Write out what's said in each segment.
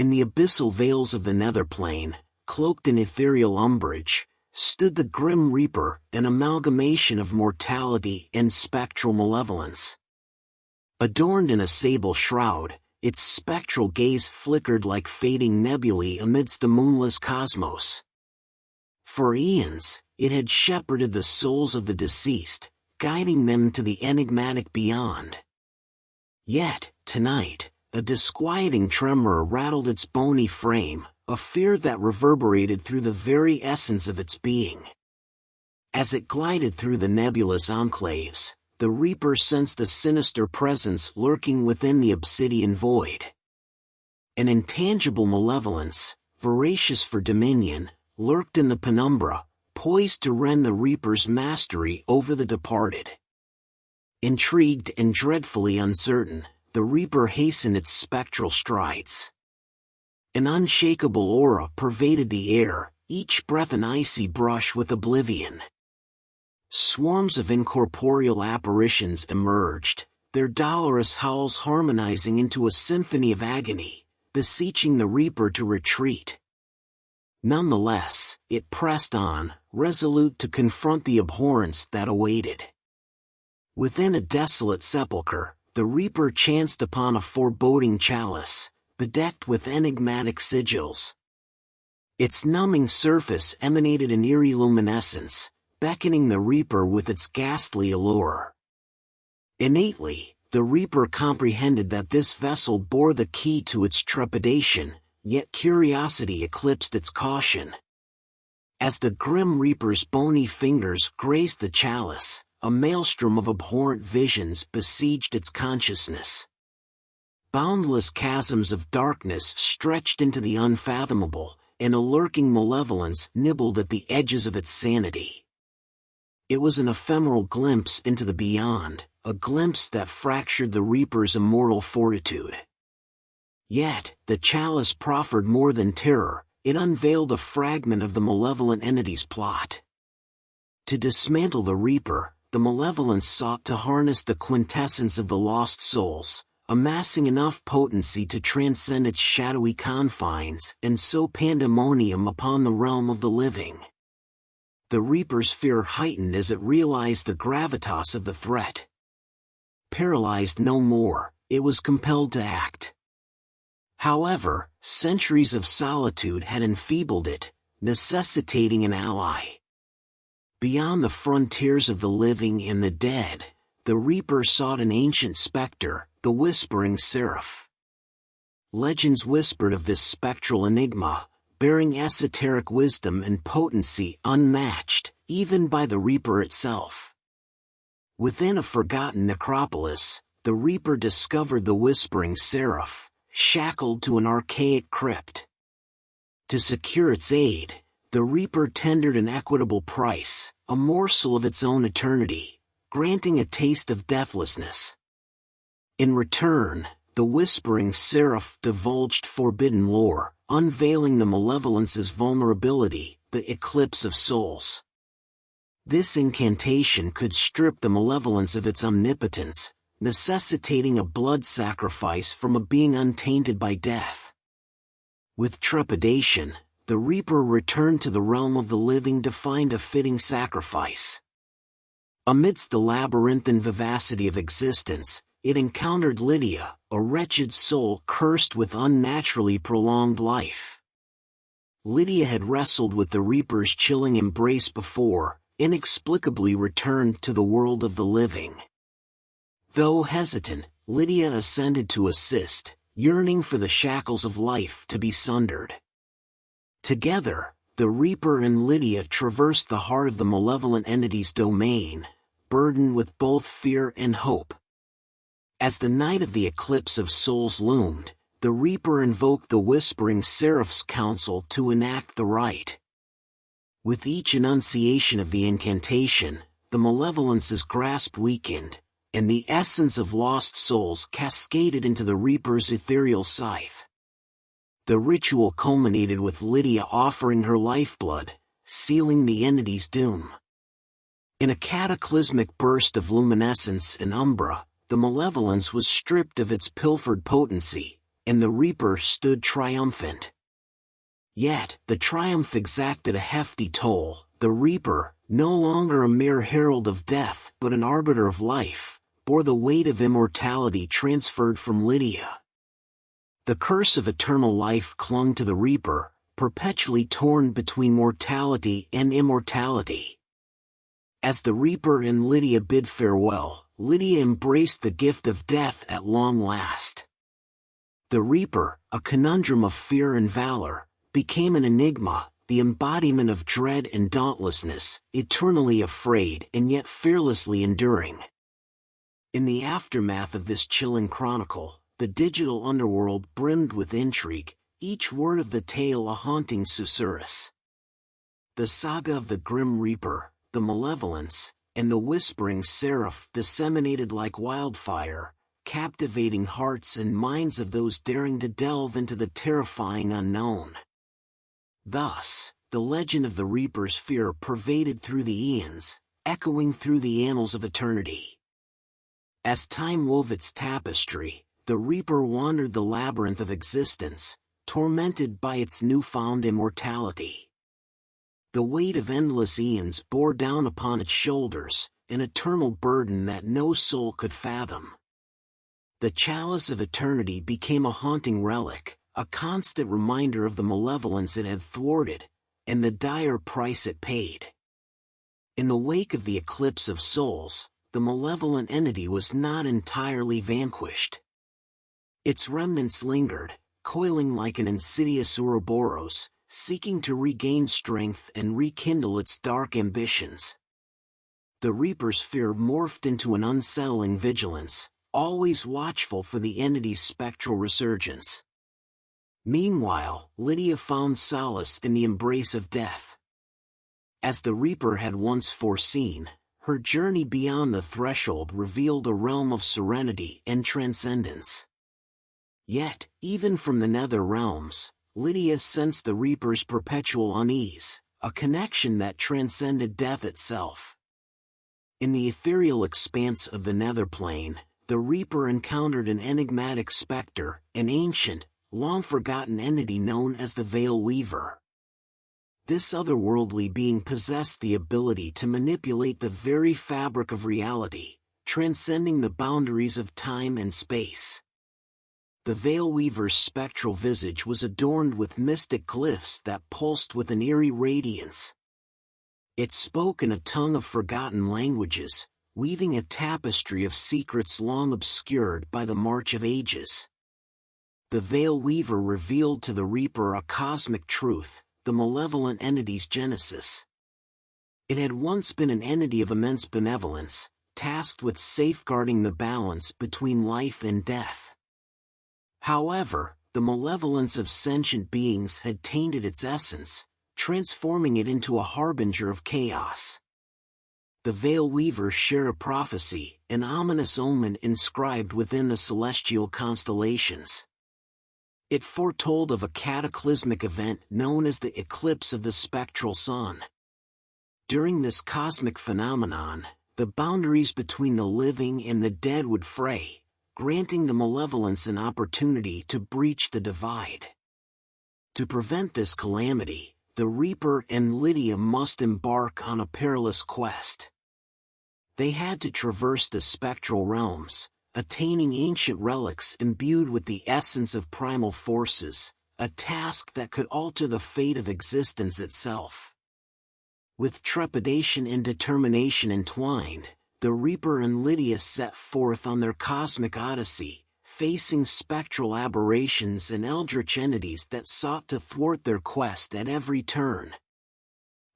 In the abyssal veils of the Netherplane, cloaked in ethereal umbrage, stood the grim Reaper, an amalgamation of mortality and spectral malevolence. Adorned in a sable shroud, its spectral gaze flickered like fading nebulae amidst the moonless cosmos. For eons, it had shepherded the souls of the deceased, guiding them to the enigmatic beyond. Yet, tonight, a disquieting tremor rattled its bony frame, a fear that reverberated through the very essence of its being. As it glided through the nebulous enclaves, the Reaper sensed a sinister presence lurking within the obsidian void. An intangible malevolence, voracious for dominion, lurked in the penumbra, poised to rend the Reaper's mastery over the departed. Intrigued and dreadfully uncertain, the Reaper hastened its spectral strides. An unshakable aura pervaded the air, each breath an icy brush with oblivion. Swarms of incorporeal apparitions emerged, their dolorous howls harmonizing into a symphony of agony, beseeching the Reaper to retreat. Nonetheless, it pressed on, resolute to confront the abhorrence that awaited. Within a desolate sepulchre, the Reaper chanced upon a foreboding chalice, bedecked with enigmatic sigils. Its numbing surface emanated an eerie luminescence, beckoning the Reaper with its ghastly allure. Innately, the Reaper comprehended that this vessel bore the key to its trepidation, yet curiosity eclipsed its caution. As the grim Reaper's bony fingers grazed the chalice, a maelstrom of abhorrent visions besieged its consciousness. Boundless chasms of darkness stretched into the unfathomable, and a lurking malevolence nibbled at the edges of its sanity. It was an ephemeral glimpse into the beyond, a glimpse that fractured the Reaper's immortal fortitude. Yet, the chalice proffered more than terror, it unveiled a fragment of the malevolent entity's plot. To dismantle the Reaper, the malevolence sought to harness the quintessence of the lost souls, amassing enough potency to transcend its shadowy confines and sow pandemonium upon the realm of the living. The Reaper's fear heightened as it realized the gravitas of the threat. Paralyzed no more, it was compelled to act. However, centuries of solitude had enfeebled it, necessitating an ally. Beyond the frontiers of the living and the dead, the Reaper sought an ancient specter, the Whispering Seraph. Legends whispered of this spectral enigma, bearing esoteric wisdom and potency unmatched, even by the Reaper itself. Within a forgotten necropolis, the Reaper discovered the Whispering Seraph, shackled to an archaic crypt. To secure its aid, the Reaper tendered an equitable price, a morsel of its own eternity, granting a taste of deathlessness. In return, the Whispering Seraph divulged forbidden lore, unveiling the malevolence's vulnerability, the eclipse of souls. This incantation could strip the malevolence of its omnipotence, necessitating a blood sacrifice from a being untainted by death. With trepidation, the Reaper returned to the realm of the living to find a fitting sacrifice. Amidst the labyrinthine vivacity of existence, it encountered Lydia, a wretched soul cursed with unnaturally prolonged life. Lydia had wrestled with the Reaper's chilling embrace before, inexplicably returned to the world of the living. Though hesitant, Lydia ascended to assist, yearning for the shackles of life to be sundered. Together, the Reaper and Lydia traversed the heart of the malevolent entity's domain, burdened with both fear and hope. As the night of the eclipse of souls loomed, the Reaper invoked the Whispering Seraph's counsel to enact the rite. With each enunciation of the incantation, the malevolence's grasp weakened, and the essence of lost souls cascaded into the Reaper's ethereal scythe. The ritual culminated with Lydia offering her lifeblood, sealing the entity's doom. In a cataclysmic burst of luminescence and umbra, the malevolence was stripped of its pilfered potency, and the Reaper stood triumphant. Yet, the triumph exacted a hefty toll. The Reaper, no longer a mere herald of death but an arbiter of life, bore the weight of immortality transferred from Lydia. The curse of eternal life clung to the Reaper, perpetually torn between mortality and immortality. As the Reaper and Lydia bid farewell, Lydia embraced the gift of death at long last. The Reaper, a conundrum of fear and valor, became an enigma, the embodiment of dread and dauntlessness, eternally afraid and yet fearlessly enduring. In the aftermath of this chilling chronicle, the digital underworld brimmed with intrigue, each word of the tale a haunting susurrus. The saga of the Grim Reaper, the Malevolence, and the Whispering Seraph disseminated like wildfire, captivating hearts and minds of those daring to delve into the terrifying unknown. Thus, the legend of the Reaper's fear pervaded through the eons, echoing through the annals of eternity. As time wove its tapestry, the Reaper wandered the labyrinth of existence, tormented by its newfound immortality. The weight of endless eons bore down upon its shoulders, an eternal burden that no soul could fathom. The chalice of eternity became a haunting relic, a constant reminder of the malevolence it had thwarted, and the dire price it paid. In the wake of the eclipse of souls, the malevolent entity was not entirely vanquished. Its remnants lingered, coiling like an insidious Ouroboros, seeking to regain strength and rekindle its dark ambitions. The Reaper's fear morphed into an unsettling vigilance, always watchful for the entity's spectral resurgence. Meanwhile, Lydia found solace in the embrace of death. As the Reaper had once foreseen, her journey beyond the threshold revealed a realm of serenity and transcendence. Yet, even from the nether realms, Lydia sensed the Reaper's perpetual unease, a connection that transcended death itself. In the ethereal expanse of the Netherplane, the Reaper encountered an enigmatic specter, an ancient, long-forgotten entity known as the Veil Weaver. This otherworldly being possessed the ability to manipulate the very fabric of reality, transcending the boundaries of time and space. The Veil Weaver's spectral visage was adorned with mystic glyphs that pulsed with an eerie radiance. It spoke in a tongue of forgotten languages, weaving a tapestry of secrets long obscured by the march of ages. The Veil Weaver revealed to the Reaper a cosmic truth, the malevolent entity's genesis. It had once been an entity of immense benevolence, tasked with safeguarding the balance between life and death. However, the malevolence of sentient beings had tainted its essence, transforming it into a harbinger of chaos. The Veil Weaver shared a prophecy, an ominous omen inscribed within the celestial constellations. It foretold of a cataclysmic event known as the eclipse of the spectral sun. During this cosmic phenomenon, the boundaries between the living and the dead would fray, granting the malevolence an opportunity to breach the divide. To prevent this calamity, the Reaper and Lydia must embark on a perilous quest. They had to traverse the spectral realms, attaining ancient relics imbued with the essence of primal forces, a task that could alter the fate of existence itself. With trepidation and determination entwined, the Reaper and Lydia set forth on their cosmic odyssey, facing spectral aberrations and eldritch entities that sought to thwart their quest at every turn.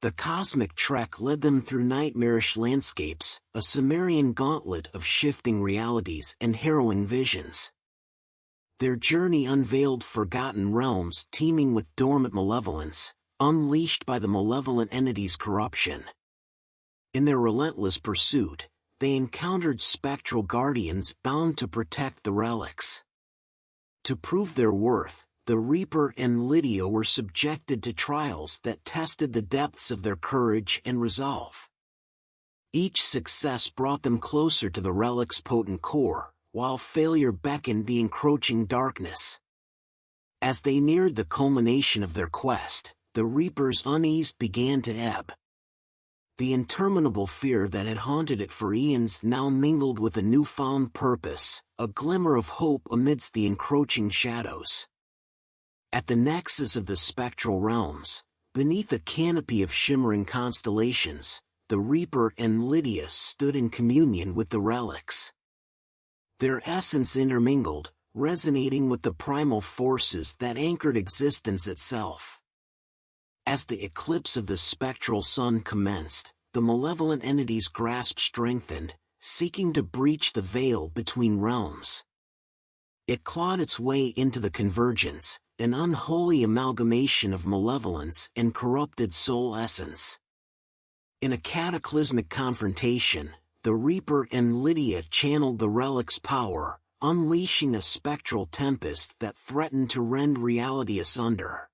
The cosmic trek led them through nightmarish landscapes, a Sumerian gauntlet of shifting realities and harrowing visions. Their journey unveiled forgotten realms teeming with dormant malevolence, unleashed by the malevolent entity's corruption. In their relentless pursuit, they encountered spectral guardians bound to protect the relics. To prove their worth, the Reaper and Lydia were subjected to trials that tested the depths of their courage and resolve. Each success brought them closer to the relic's potent core, while failure beckoned the encroaching darkness. As they neared the culmination of their quest, the Reaper's unease began to ebb. The interminable fear that had haunted it for eons now mingled with a newfound purpose, a glimmer of hope amidst the encroaching shadows. At the nexus of the spectral realms, beneath a canopy of shimmering constellations, the Reaper and Lydia stood in communion with the relics. Their essence intermingled, resonating with the primal forces that anchored existence itself. As the eclipse of the spectral sun commenced, the malevolent entity's grasp strengthened, seeking to breach the veil between realms. It clawed its way into the convergence, an unholy amalgamation of malevolence and corrupted soul essence. In a cataclysmic confrontation, the Reaper and Lydia channeled the relic's power, unleashing a spectral tempest that threatened to rend reality asunder.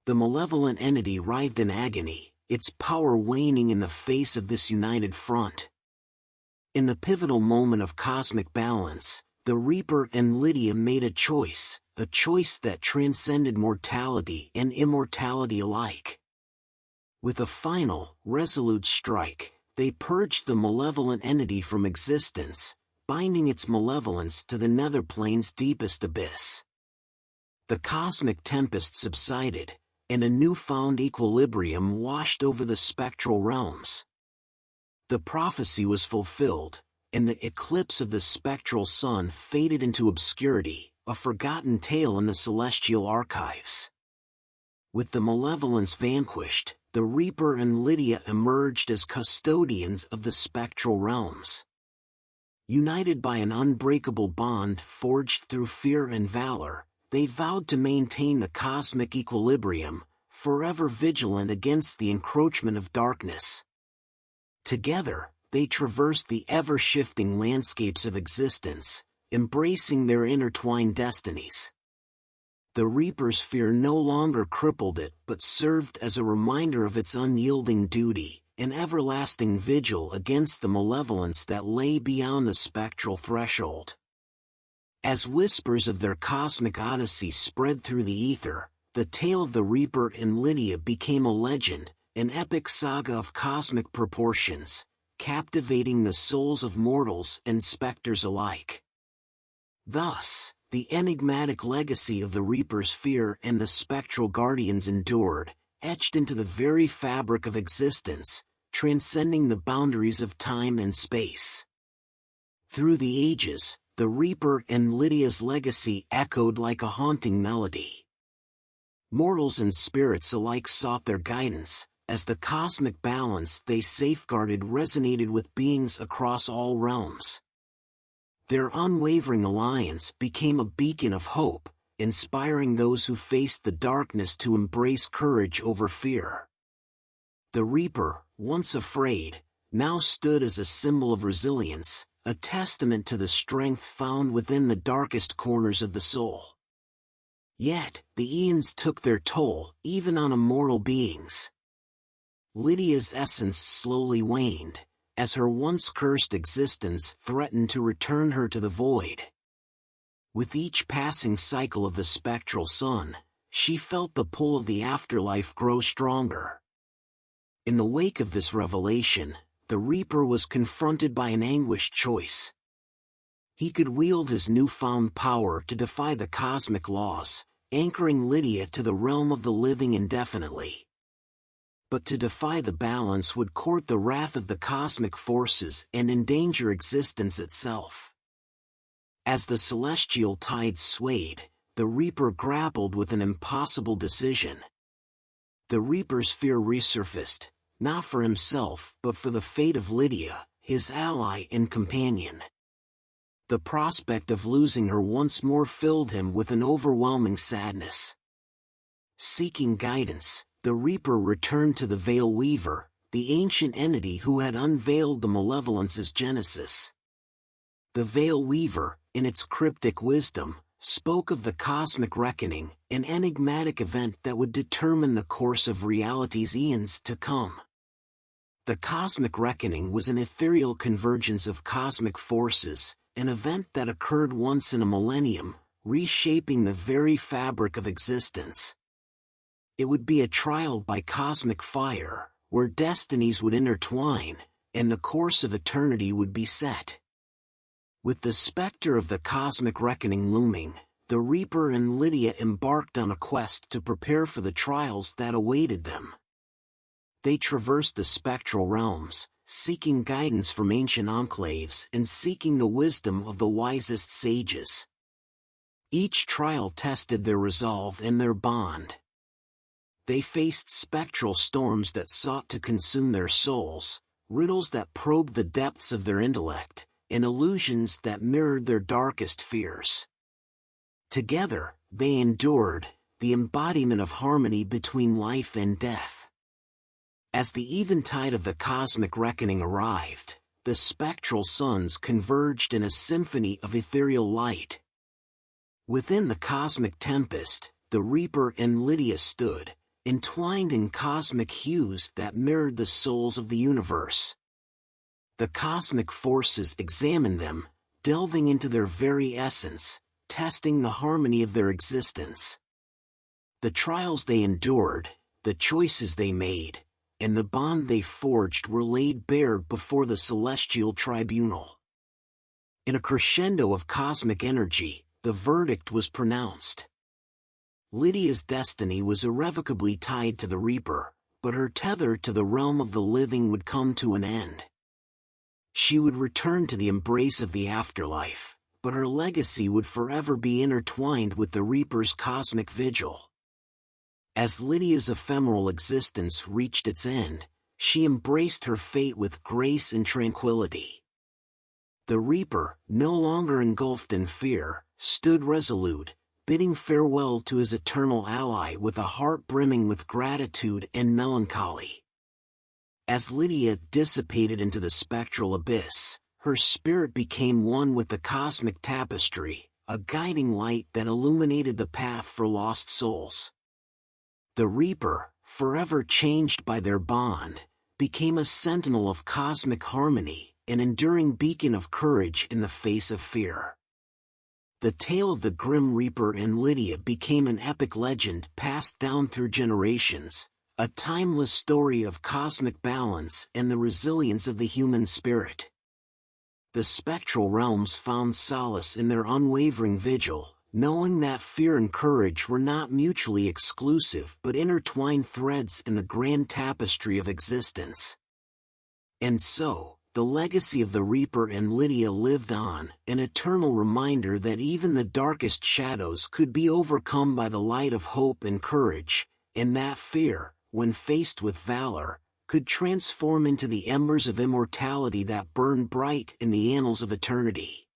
The malevolent entity writhed in agony, its power waning in the face of this united front. In the pivotal moment of cosmic balance, the Reaper and Lydia made a choice that transcended mortality and immortality alike. With a final, resolute strike, they purged the malevolent entity from existence, binding its malevolence to the Netherplane's deepest abyss. The cosmic tempest subsided, and a newfound equilibrium washed over the spectral realms. The prophecy was fulfilled, and the eclipse of the spectral sun faded into obscurity, a forgotten tale in the celestial archives. With the malevolence vanquished, the Reaper and Lydia emerged as custodians of the spectral realms. United by an unbreakable bond forged through fear and valor, they vowed to maintain the cosmic equilibrium, forever vigilant against the encroachment of darkness. Together, they traversed the ever-shifting landscapes of existence, embracing their intertwined destinies. The Reaper's fear no longer crippled it but served as a reminder of its unyielding duty, an everlasting vigil against the malevolence that lay beyond the spectral threshold. As whispers of their cosmic odyssey spread through the ether, the tale of the Reaper and Lydia became a legend, an epic saga of cosmic proportions, captivating the souls of mortals and specters alike. Thus, the enigmatic legacy of the Reaper's fear and the spectral guardians endured, etched into the very fabric of existence, transcending the boundaries of time and space. Through the ages, the Reaper and Lydia's legacy echoed like a haunting melody. Mortals and spirits alike sought their guidance, as the cosmic balance they safeguarded resonated with beings across all realms. Their unwavering alliance became a beacon of hope, inspiring those who faced the darkness to embrace courage over fear. The Reaper, once afraid, now stood as a symbol of resilience, a testament to the strength found within the darkest corners of the soul. Yet, the eons took their toll, even on immortal beings. Lydia's essence slowly waned, as her once cursed existence threatened to return her to the void. With each passing cycle of the spectral sun, she felt the pull of the afterlife grow stronger. In the wake of this revelation, the Reaper was confronted by an anguished choice. He could wield his newfound power to defy the cosmic laws, anchoring Lydia to the realm of the living indefinitely. But to defy the balance would court the wrath of the cosmic forces and endanger existence itself. As the celestial tides swayed, the Reaper grappled with an impossible decision. The Reaper's fear resurfaced, not for himself but for the fate of Lydia, his ally and companion. The prospect of losing her once more filled him with an overwhelming sadness. Seeking guidance, the Reaper returned to the Veil Weaver, the ancient entity who had unveiled the malevolence's genesis. The Veil Weaver, in its cryptic wisdom, spoke of the cosmic reckoning, an enigmatic event that would determine the course of reality's eons to come. The cosmic reckoning was an ethereal convergence of cosmic forces, an event that occurred once in a millennium, reshaping the very fabric of existence. It would be a trial by cosmic fire, where destinies would intertwine, and the course of eternity would be set. With the specter of the cosmic reckoning looming, the Reaper and Lydia embarked on a quest to prepare for the trials that awaited them. They traversed the spectral realms, seeking guidance from ancient enclaves and seeking the wisdom of the wisest sages. Each trial tested their resolve and their bond. They faced spectral storms that sought to consume their souls, riddles that probed the depths of their intellect, and illusions that mirrored their darkest fears. Together, they endured, the embodiment of harmony between life and death. As the eventide of the cosmic reckoning arrived, the spectral suns converged in a symphony of ethereal light. Within the cosmic tempest, the Reaper and Lydia stood, entwined in cosmic hues that mirrored the souls of the universe. The cosmic forces examined them, delving into their very essence, testing the harmony of their existence. The trials they endured, the choices they made, and the bond they forged were laid bare before the celestial tribunal. In a crescendo of cosmic energy, the verdict was pronounced. Lydia's destiny was irrevocably tied to the Reaper, but her tether to the realm of the living would come to an end. She would return to the embrace of the afterlife, but her legacy would forever be intertwined with the Reaper's cosmic vigil. As Lydia's ephemeral existence reached its end, she embraced her fate with grace and tranquility. The Reaper, no longer engulfed in fear, stood resolute, bidding farewell to his eternal ally with a heart brimming with gratitude and melancholy. As Lydia dissipated into the spectral abyss, her spirit became one with the cosmic tapestry, a guiding light that illuminated the path for lost souls. The Reaper, forever changed by their bond, became a sentinel of cosmic harmony, an enduring beacon of courage in the face of fear. The tale of the grim Reaper and Lydia became an epic legend passed down through generations, a timeless story of cosmic balance and the resilience of the human spirit. The spectral realms found solace in their unwavering vigil, knowing that fear and courage were not mutually exclusive but intertwined threads in the grand tapestry of existence. And so, the legacy of the Reaper and Lydia lived on, an eternal reminder that even the darkest shadows could be overcome by the light of hope and courage, and that fear, when faced with valor, could transform into the embers of immortality that burn bright in the annals of eternity.